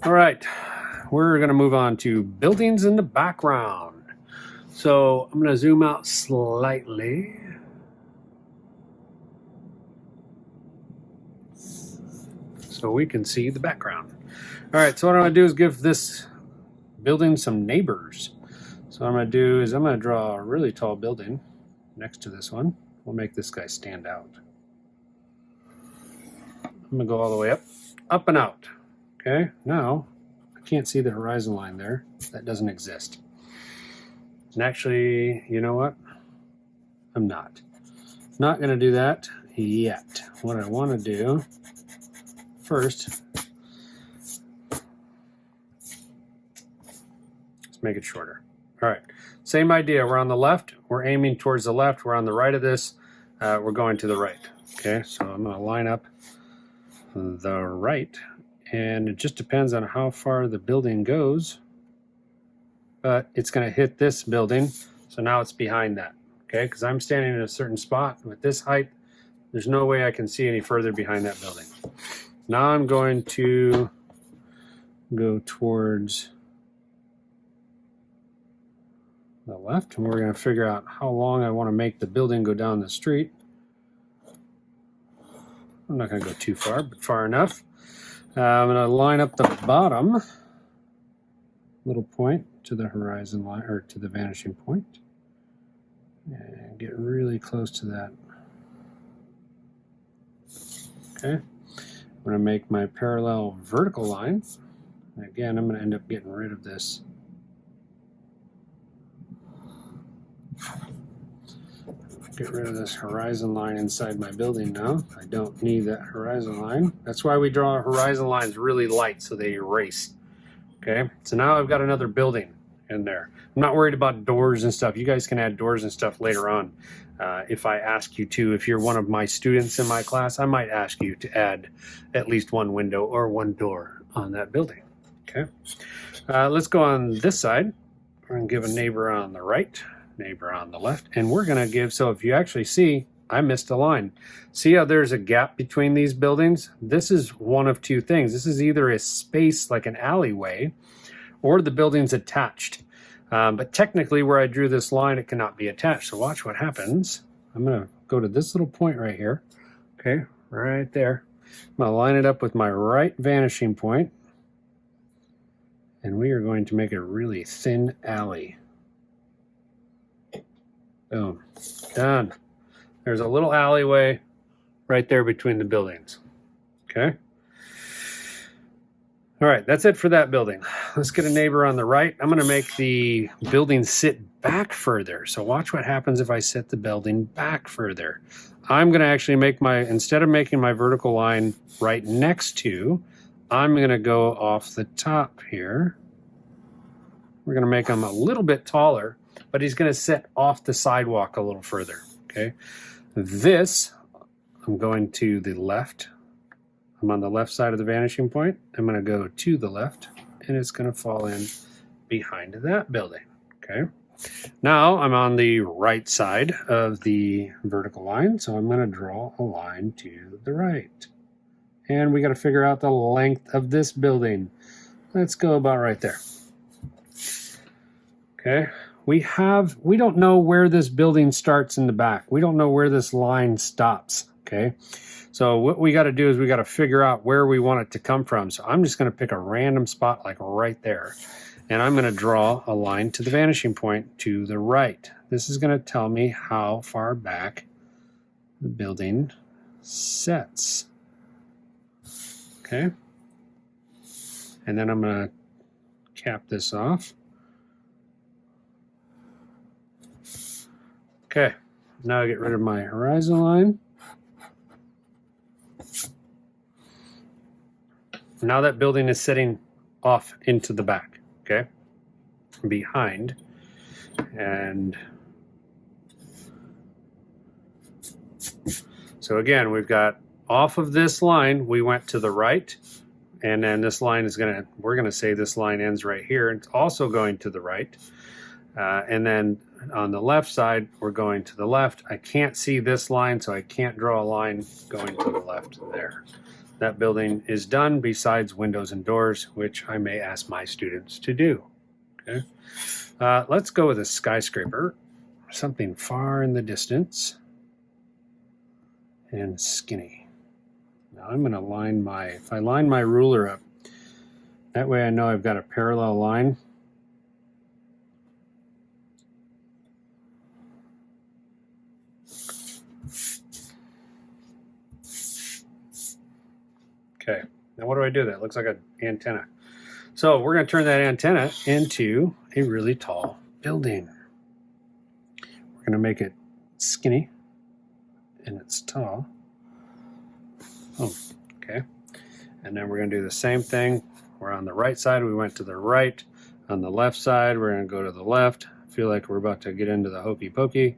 All right, we're going to move on to buildings in the background. So I'm going to zoom out slightly. So we can see the background. All right, so what I'm going to do is give this building some neighbors. So what I'm going to do is I'm going to draw a really tall building next to this one. We'll make this guy stand out. I'm going to go all the way up and out. Okay, now I can't see the horizon line there. That doesn't exist. And actually, you know what? I'm not going to do that yet. What I want to do first, let's make it shorter. All right, same idea. We're on the left. We're aiming towards the left. We're on the right of this. We're going to the right. Okay, so I'm going to line up the right. And it just depends on how far the building goes. But it's going to hit this building. So now it's behind that. Okay, because I'm standing in a certain spot. With this height, there's no way I can see any further behind that building. Now I'm going to go towards the left. And we're going to figure out how long I want to make the building go down the street. I'm not going to go too far, but far enough. I'm going to line up the bottom little point to the horizon line, or to the vanishing point, and get really close to that. Okay, I'm going to make my parallel vertical line. And again, I'm going to end up getting rid of this. Get rid of this horizon line inside my building now. I don't need that horizon line. That's why we draw horizon lines really light, so they erase. Okay, so now I've got another building in there. I'm not worried about doors and stuff. You guys can add doors and stuff later on. If I ask you to, if you're one of my students in my class, I might ask you to add at least one window or one door on that building. Okay, let's go on this side. We're going to give a neighbor on the right, neighbor on the left, and we're going to give, so if you actually see, I missed a line. See how there's a gap between these buildings? This is one of two things. This is either a space like an alleyway, or the building's attached. But technically where I drew this line, it cannot be attached. So watch what happens. I'm going to go to this little point right here. Okay, right there. I'm going to line it up with my right vanishing point. And we are going to make a really thin alley. Boom, done. There's a little alleyway right there between the buildings. Okay. All right, that's it for that building. Let's get a neighbor on the right. I'm going to make the building sit back further. So watch what happens if I set the building back further. I'm going to actually make my, instead of making my vertical line right next to, I'm going to go off the top here. We're going to make him a little bit taller, but he's going to sit off the sidewalk a little further. Okay. This, I'm going to the left. I'm on the left side of the vanishing point. I'm going to go to the left, and it's going to fall in behind that building. Okay. Now I'm on the right side of the vertical line, so I'm going to draw a line to the right. And we got to figure out the length of this building. Let's go about right there. Okay. We don't know where this building starts in the back. We don't know where this line stops. Okay. So what we got to do is we got to figure out where we want it to come from. So I'm just going to pick a random spot like right there. And I'm going to draw a line to the vanishing point to the right. This is going to tell me how far back the building sets. Okay. And then I'm going to cap this off. Okay. Now I get rid of my horizon line. Now that building is sitting off into the back, okay, behind. And so again, we've got off of this line, we went to the right, and then this line is we're gonna say this line ends right here. It's also going to the right. And then on the left side, we're going to the left. I can't see this line, so I can't draw a line going to the left there. That building is done besides windows and doors, which I may ask my students to do. Okay. Let's go with a skyscraper, something far in the distance and skinny. Now I'm going to line if I line my ruler up, that way I know I've got a parallel line. Okay, now what do I do? That looks like an antenna. So we're going to turn that antenna into a really tall building. We're going to make it skinny and it's tall. Oh, okay. And then we're going to do the same thing. We're on the right side. We went to the right. On the left side, we're going to go to the left. I feel like we're about to get into the hokey pokey.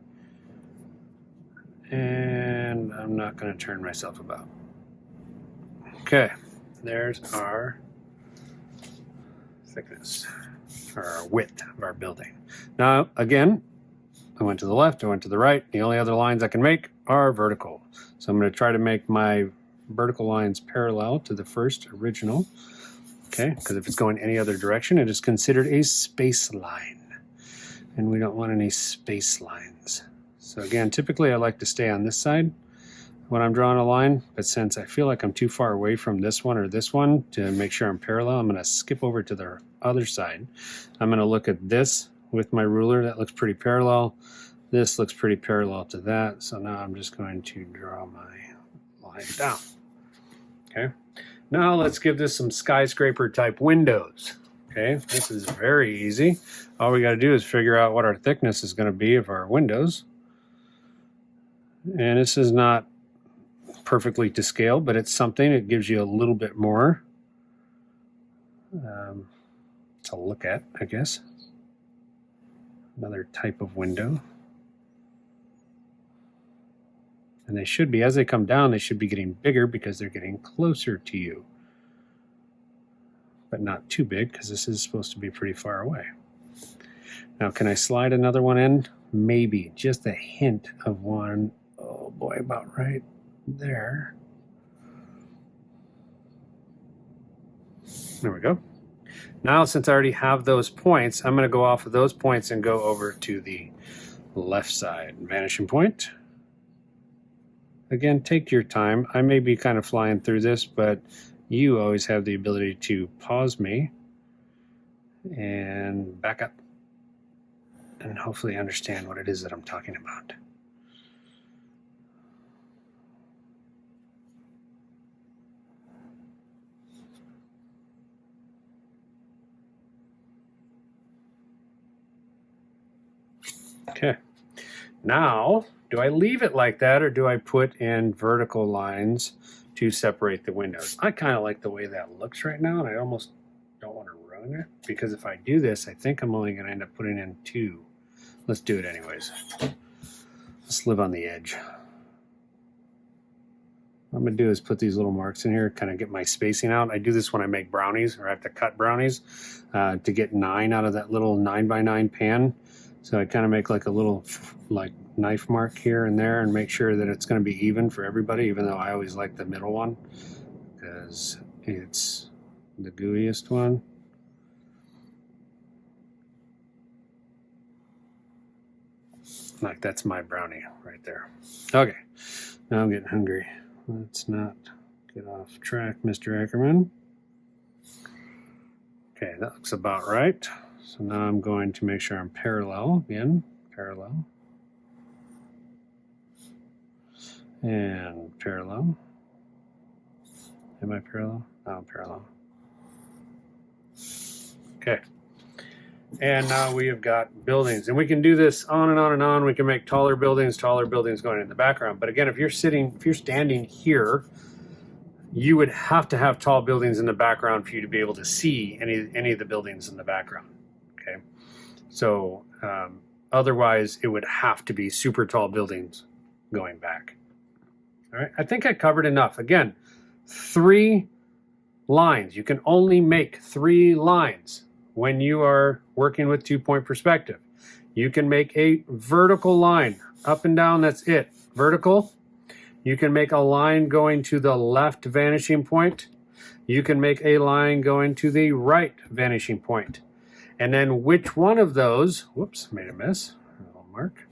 And I'm not going to turn myself about. Okay, there's our thickness, or our width of our building. Now, again, I went to the left, I went to the right. The only other lines I can make are vertical. So I'm going to try to make my vertical lines parallel to the first original. Okay, because if it's going any other direction, it is considered a space line. And we don't want any space lines. So again, typically I like to stay on this side when I'm drawing a line, but since I feel like I'm too far away from this one or this one to make sure I'm parallel, I'm going to skip over to the other side. I'm going to look at this with my ruler. That looks pretty parallel. This looks pretty parallel to that. So now I'm just going to draw my line down. Okay. Now let's give this some skyscraper type windows. Okay. This is very easy. All we got to do is figure out what our thickness is going to be of our windows. And this is not perfectly to scale, but it's something. It gives you a little bit more to look at, I guess. Another type of window. And they should be, as they come down, they should be getting bigger because they're getting closer to you. But not too big, because this is supposed to be pretty far away. Now, can I slide another one in? Maybe, just a hint of one. Oh boy, about right there. There we go. Now, since I already have those points, I'm going to go off of those points and go over to the left side. Vanishing point. Again, take your time. I may be kind of flying through this, but you always have the ability to pause me and back up and hopefully understand what it is that I'm talking about. Okay, now, do I leave it like that or do I put in vertical lines to separate the windows? I kind of like the way that looks right now, and I almost don't want to ruin it, because if I do this, I think I'm only going to end up putting in two. Let's do it anyways. Let's live on the edge. What I'm going to do is put these little marks in here, kind of get my spacing out. I do this when I make brownies, or I have to cut brownies to get 9 out of that little 9x9 pan. So I kind of make like a little knife mark here and there and make sure that it's going to be even for everybody, even though I always like the middle one because it's the gooeyest one. Like, that's my brownie right there. Okay, now I'm getting hungry. Let's not get off track, Mr. Ackerman. Okay, that looks about right. So now I'm going to make sure I'm parallel again, parallel, and parallel. Am I parallel? Oh, I'm parallel. Okay. And now we have got buildings, and we can do this on and on and on. We can make taller buildings going in the background. But again, if you're standing here, you would have to have tall buildings in the background for you to be able to see any of the buildings in the background. Okay, so otherwise it would have to be super tall buildings going back. All right, I think I covered enough. Again, 3 lines. You can only make 3 lines when you are working with 2-point perspective. You can make a vertical line up and down. That's it. Vertical. You can make a line going to the left vanishing point. You can make a line going to the right vanishing point. And then which one of those, whoops, made a mess, a little mark.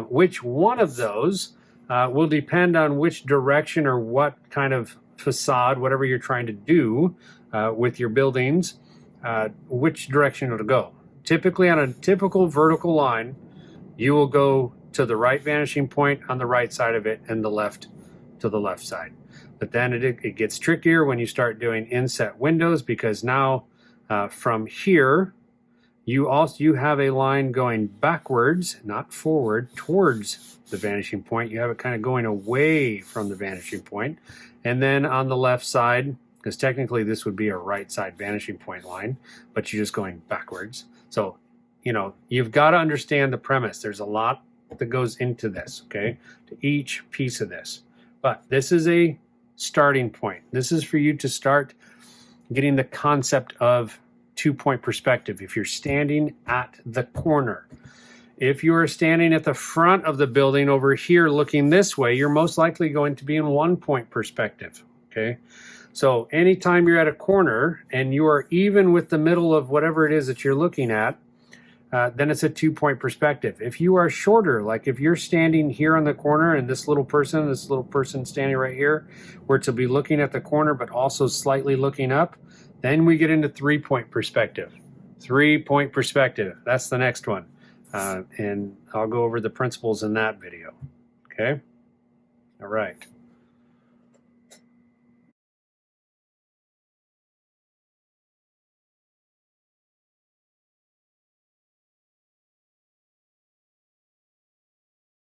Which one of those will depend on which direction or what kind of facade, whatever you're trying to do with your buildings, which direction it'll go. Typically on a typical vertical line, you will go to the right vanishing point on the right side of it and the left to the left side. But then it gets trickier when you start doing inset windows, because now from here, you have a line going backwards, not forward, towards the vanishing point. You have it kind of going away from the vanishing point. And then on the left side, because technically this would be a right side vanishing point line, but you're just going backwards. So, you know, you've got to understand the premise. There's a lot that goes into this, okay, to each piece of this. But this is a starting point. This is for you to start getting the concept of two-point perspective. If you're standing at the corner, if you are standing at the front of the building over here looking this way, you're most likely going to be in one-point perspective, okay? So anytime you're at a corner and you are even with the middle of whatever it is that you're looking at, then it's a two-point perspective. If you are shorter, like if you're standing here on the corner and this little person standing right here, were to be looking at the corner but also slightly looking up, then we get into three-point perspective. Three-point perspective, that's the next one. And I'll go over the principles in that video, okay? All right.